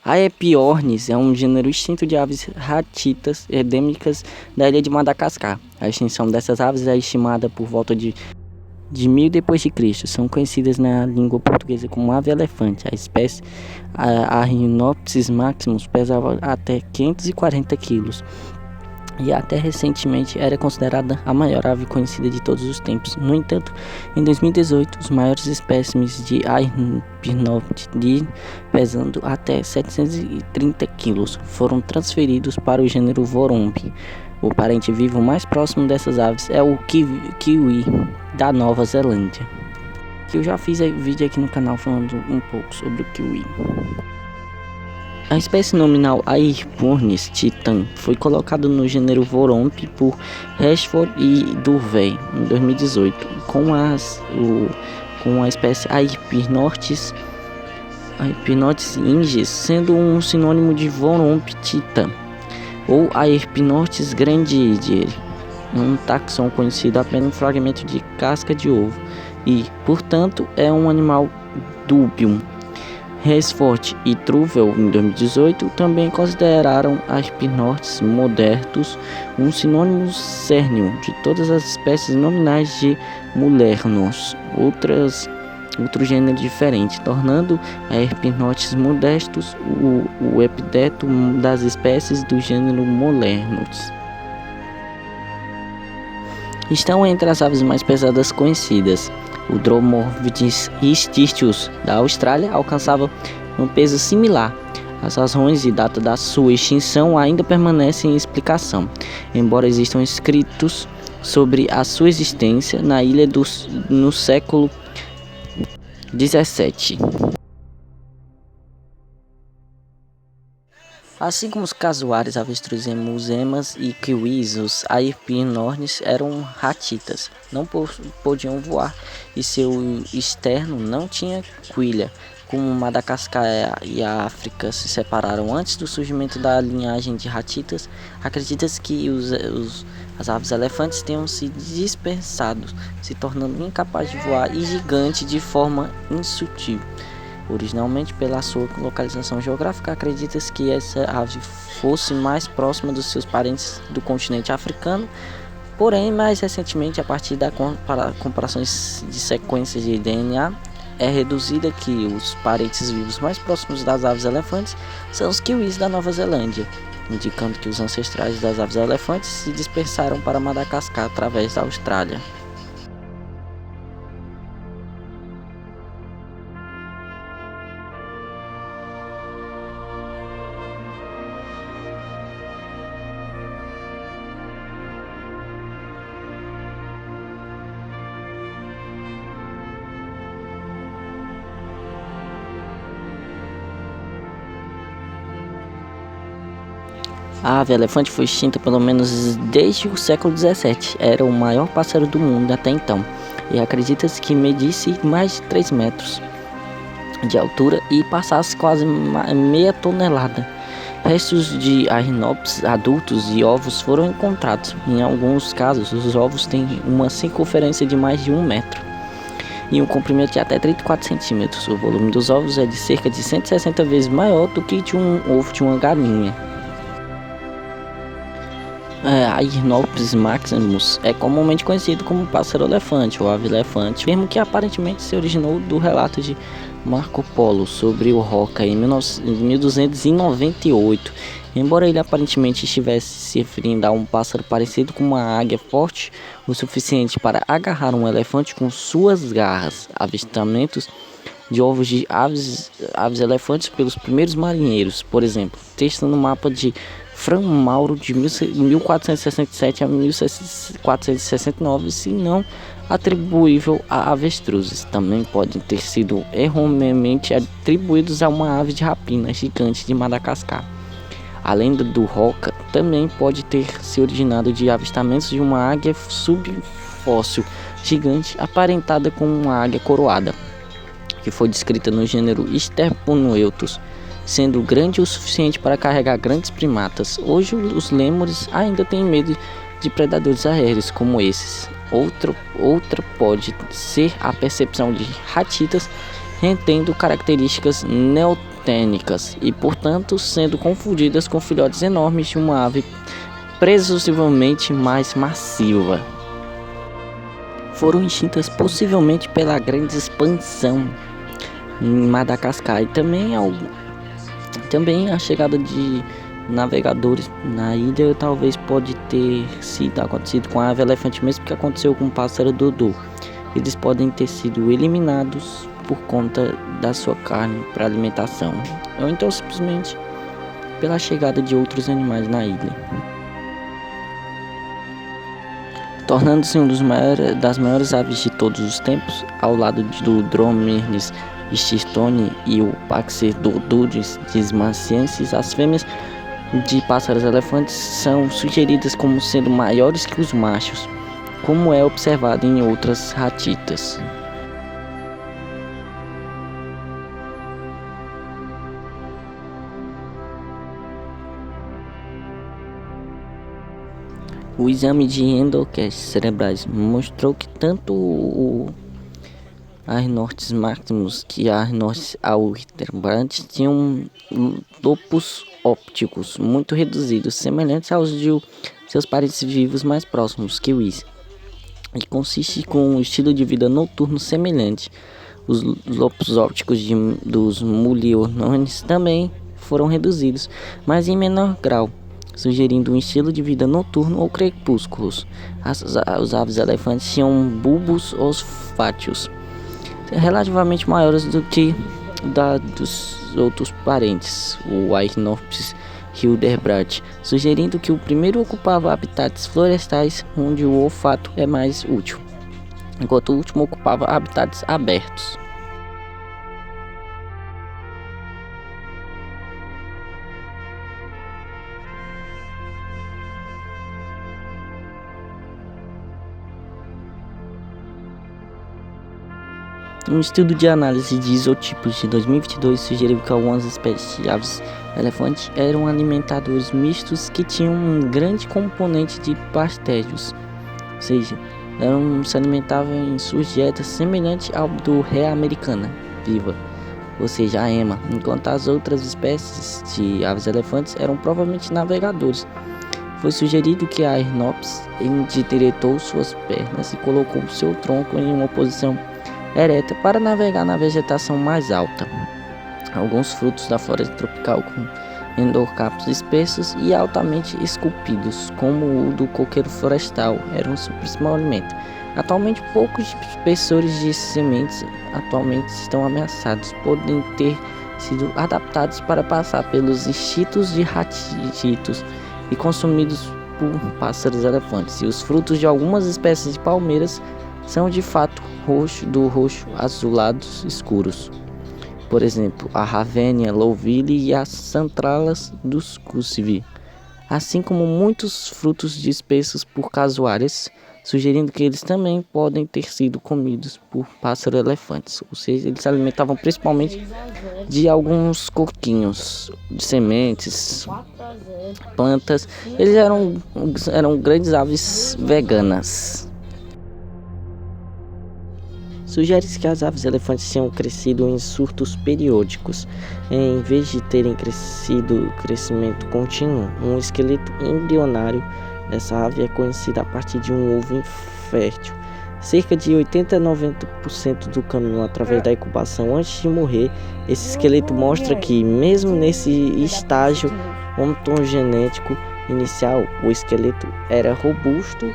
A Epiornis é um gênero extinto de aves ratitas endêmicas da ilha de Madagascar. A extinção dessas aves é estimada por volta de 1000 depois de Cristo. São conhecidas na língua portuguesa como ave-elefante. A espécie Rhinopsis maximus pesava até 540 quilos e até recentemente era considerada a maior ave conhecida de todos os tempos. No entanto, em 2018, os maiores espécimes de Rhinopteri, pesando até 730 quilos, foram transferidos para o gênero Vorompe. O parente vivo mais próximo dessas aves é o kiwi da Nova Zelândia. Eu já fiz vídeo aqui no canal falando um pouco sobre o kiwi. A espécie nominal Airpurnis titan foi colocada no gênero Vorompe por Rashford e Durvey em 2018, com a espécie Airpinotis ingens sendo um sinônimo de Vorompe titan, ou Airpinotis grandidier, um taxon conhecido apenas no fragmento de casca de ovo e, portanto, é um animal dúbio. Rashford e Truvel, em 2018, também consideraram Airpinotis modertus um sinônimo cérneo de todas as espécies nominais de Mulernos, outro gênero diferente, tornando Airpinotis modestus o epíteto das espécies do gênero Mulernos. Estão entre as aves mais pesadas conhecidas. O Dromorphis histichus da Austrália alcançava um peso similar. As razões e data da sua extinção ainda permanecem em explicação, embora existam escritos sobre a sua existência na ilha no século XVII. Assim como os casuares, avestruzes, emus e kiwis, os Airpnornis eram ratitas, não podiam voar e seu externo não tinha quilha. Como Madagascar e a África se separaram antes do surgimento da linhagem de ratitas, acredita-se que as aves elefantes tenham se dispersado, se tornando incapazes de voar e gigante de forma insutil. Originalmente, pela sua localização geográfica, acredita-se que essa ave fosse mais próxima dos seus parentes do continente africano, porém, mais recentemente, a partir da comparações de sequências de DNA, é reduzida que os parentes vivos mais próximos das aves elefantes são os kiwis da Nova Zelândia, indicando que os ancestrais das aves elefantes se dispersaram para Madagascar através da Austrália. A ave elefante foi extinta pelo menos desde o século XVII. Era o maior pássaro do mundo até então, e acredita-se que medisse mais de 3 metros de altura e passasse quase meia tonelada. Restos de Rhinopsis adultos e ovos foram encontrados. Em alguns casos, os ovos têm uma circunferência de mais de 1 metro e um comprimento de até 34 centímetros. O volume dos ovos é de cerca de 160 vezes maior do que de um ovo de uma galinha. A Rhinopsis maximus é comumente conhecido como pássaro-elefante ou ave-elefante, termo que aparentemente se originou do relato de Marco Polo sobre o Roca em 1298. Embora ele aparentemente estivesse se referindo a um pássaro parecido com uma águia forte o suficiente para agarrar um elefante com suas garras, avistamentos de ovos de aves-elefantes pelos primeiros marinheiros, por exemplo, texto no mapa de Fran Mauro de 1467 a 1469, se não atribuível a avestruzes. Também podem ter sido erroneamente atribuídos a uma ave de rapina gigante de Madagascar. A lenda do Roca também pode ter se originado de avistamentos de uma águia subfóssil gigante aparentada com uma águia coroada, que foi descrita no gênero Sterpuneutos, sendo grande o suficiente para carregar grandes primatas. Hoje os lêmures ainda têm medo de predadores aéreos como esses. Outra pode ser a percepção de ratitas retendo características técnicas e, portanto, sendo confundidas com filhotes enormes de uma ave presumivelmente mais massiva. Foram extintas possivelmente pela grande expansão em Madagascar e também a chegada de navegadores na ilha talvez pode ter sido acontecido com a ave elefante, mesmo que aconteceu com o pássaro dodo. Eles podem ter sido eliminados por conta da sua carne para alimentação, ou então simplesmente pela chegada de outros animais na ilha, tornando-se das maiores aves de todos os tempos, ao lado do Dromeus stirtoni e o Paxodontius dismacensis. As fêmeas de pássaros elefantes são sugeridas como sendo maiores que os machos, como é observado em outras ratitas. O exame de endocasts cerebrais mostrou que tanto o Rhinornis maximus que a Rhinornis alterbrandis tinham lobos ópticos muito reduzidos, semelhantes aos de seus parentes vivos mais próximos, kiwis, e consiste com um estilo de vida noturno semelhante. Os lobos ópticos dos mulionones também foram reduzidos, mas em menor grau, sugerindo um estilo de vida noturno ou crepúsculos. Os aves elefantes tinham bulbos olfáteos relativamente maiores do que dos outros parentes, o Rhinopsis hildebrandti, sugerindo que o primeiro ocupava habitats florestais onde o olfato é mais útil, enquanto o último ocupava habitats abertos. Um estudo de análise de isotipos de 2022 sugeriu que algumas espécies de aves elefantes eram alimentadores mistos que tinham um grande componente de pastégios, ou seja, se alimentavam em suas dietas semelhante ao do ré americana viva, ou seja, a ema, enquanto as outras espécies de aves elefantes eram provavelmente navegadores. Foi sugerido que a Rhinopsis endireitou suas pernas e colocou seu tronco em uma posição ereta para navegar na vegetação mais alta. Alguns frutos da floresta tropical com endocarpos espessos e altamente esculpidos, como o do coqueiro florestal, eram seu principal alimento. Atualmente, poucos espessores de sementes atualmente estão ameaçados, podem ter sido adaptados para passar pelos instintos de ratitos e consumidos por pássaros elefantes. E os frutos de algumas espécies de palmeiras são de fato roxo azulados escuros. Por exemplo, a Ravenia louvile e as Santralas dos Cusivi, assim como muitos frutos dispersos por casuárias, sugerindo que eles também podem ter sido comidos por pássaros elefantes, ou seja, eles se alimentavam principalmente de alguns coquinhos, de sementes, plantas. Eles eram grandes aves veganas. Sugere-se que as aves elefantes tinham crescido em surtos periódicos, em vez de terem crescimento contínuo. Um esqueleto embrionário dessa ave é conhecido a partir de um ovo infértil. Cerca de 80 a 90% do caminho através da incubação antes de morrer, esse esqueleto mostra que, mesmo nesse estágio ontogenético inicial, o esqueleto era robusto,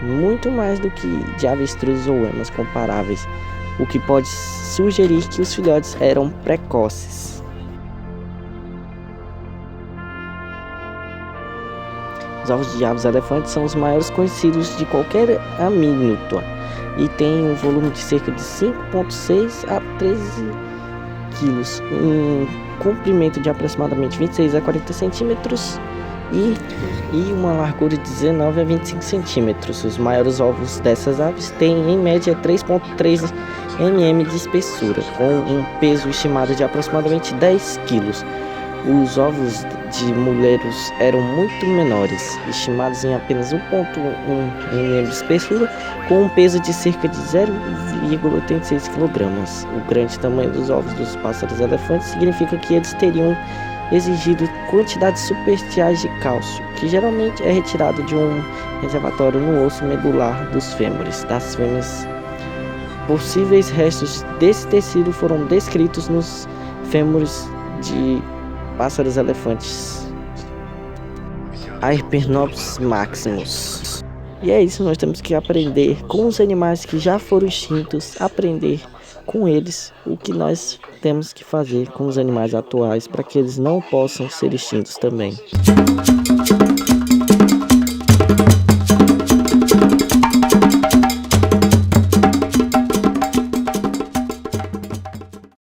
muito mais do que de avestruzes ou emas comparáveis, o que pode sugerir que os filhotes eram precoces. Os ovos de aves elefantes são os maiores conhecidos de qualquer amínoto e têm um volume de cerca de 5,6 a 13 kg, um comprimento de aproximadamente 26 a 40 centímetros e uma largura de 19 a 25 centímetros. Os maiores ovos dessas aves têm em média 3,3 mm de espessura, com um peso estimado de aproximadamente 10 kg. Os ovos de moleiros eram muito menores, estimados em apenas 1,1 mm de espessura, com um peso de cerca de 0,86 kg. O grande tamanho dos ovos dos pássaros-elefantes significa que eles teriam exigido quantidades superficiais de cálcio, que geralmente é retirado de um reservatório no osso medular dos fêmures das fêmeas. Possíveis restos desse tecido foram descritos nos fêmures de pássaros-elefantes Hypernopsis maximus. E é isso, nós temos que aprender com os animais que já foram extintos, aprender com eles o que nós temos que fazer com os animais atuais para que eles não possam ser extintos também.